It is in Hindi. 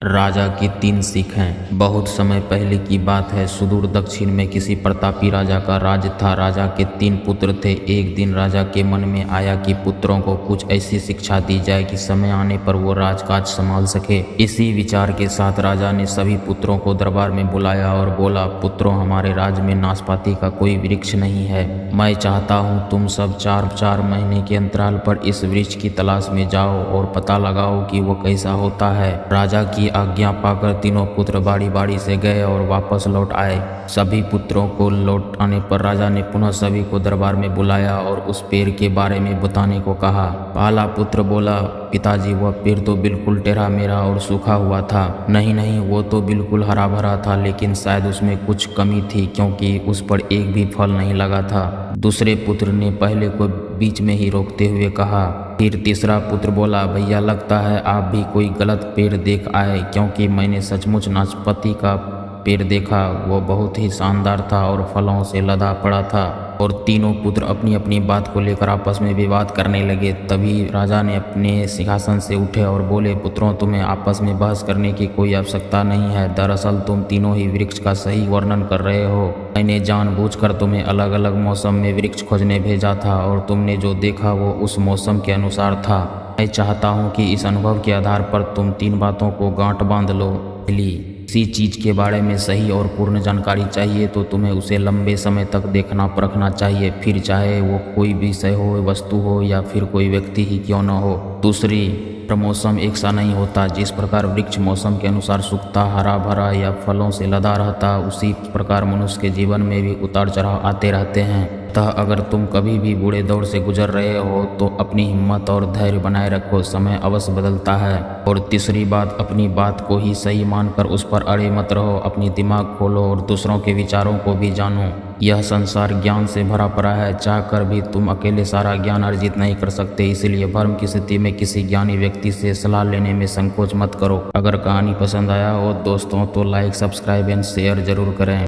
राजा की 3 सिख हैं। बहुत समय पहले की बात है। सुदूर दक्षिण में किसी प्रतापी राजा का राज था। राजा के 3 पुत्र थे। एक दिन राजा के मन में आया कि पुत्रों को कुछ ऐसी शिक्षा दी जाए कि समय आने पर वो राजकाज संभाल सके। इसी विचार के साथ राजा ने सभी पुत्रों को दरबार में बुलाया और बोला, पुत्रों, हमारे राज्य में नाशपाती का कोई वृक्ष नहीं है। मैं चाहता हूँ तुम सब 4-4 महीने के अंतराल पर इस वृक्ष की तलाश में जाओ और पता लगाओ कि वो कैसा होता है। राजा की आज्ञा पाकर तीनों पुत्र बारी बारी से गए और वापस लौट आए। सभी पुत्रों को लौट आने पर राजा ने पुनः सभी को दरबार में बुलाया और उस पेड़ के बारे में बताने को कहा। पहला पुत्र बोला, पिताजी, वह पेड़ तो बिल्कुल टेढ़ा मेढ़ा और सूखा हुआ था। नहीं, वो तो बिल्कुल हरा भरा था, लेकिन शायद उसमें कुछ कमी थी क्योंकि उस पर एक भी फल नहीं लगा था। दूसरे पुत्र ने पहले को बीच में ही रोकते हुए कहा। फिर तीसरा पुत्र बोला, भैया, लगता है आप भी कोई गलत पेड़ देख आए, क्योंकि मैंने सचमुच नाशपाती का पेड़ देखा। वो बहुत ही शानदार था और फलों से लदा पड़ा था। और तीनों पुत्र अपनी अपनी बात को लेकर आपस में विवाद करने लगे। तभी राजा ने अपने सिंहासन से उठे और बोले, पुत्रों, तुम्हें आपस में बहस करने की कोई आवश्यकता नहीं है। दरअसल तुम तीनों ही वृक्ष का सही वर्णन कर रहे हो। मैंने जानबूझकर तुम्हें अलग अलग मौसम में वृक्ष खोजने भेजा था और तुमने जो देखा वो उस मौसम के अनुसार था। मैं चाहता हूँ कि इस अनुभव के आधार पर तुम 3 बातों को गांठ बांध लो। किसी चीज के बारे में सही और पूर्ण जानकारी चाहिए तो तुम्हें उसे लंबे समय तक देखना परखना चाहिए, फिर चाहे वो कोई विषय हो, वस्तु हो या फिर कोई व्यक्ति ही क्यों न हो। दूसरी, मौसम एक सा नहीं होता। जिस प्रकार वृक्ष मौसम के अनुसार सूखता, हरा भरा या फलों से लदा रहता, उसी प्रकार मनुष्य के जीवन में भी उतार चढ़ाव आते रहते हैं। अतः अगर तुम कभी भी बुरे दौर से गुजर रहे हो तो अपनी हिम्मत और धैर्य बनाए रखो, समय अवश्य बदलता है। और तीसरी बात, अपनी बात को ही सही मानकर उस पर अड़े मत रहो। अपनी दिमाग खोलो और दूसरों के विचारों को भी जानो। यह संसार ज्ञान से भरा पड़ा है। चाहकर भी तुम अकेले सारा ज्ञान अर्जित नहीं कर सकते। इसलिए भ्रम की स्थिति में किसी ज्ञानी व्यक्ति से सलाह लेने में संकोच मत करो। अगर कहानी पसंद आया हो दोस्तों तो लाइक, सब्सक्राइब एंड शेयर जरूर करें।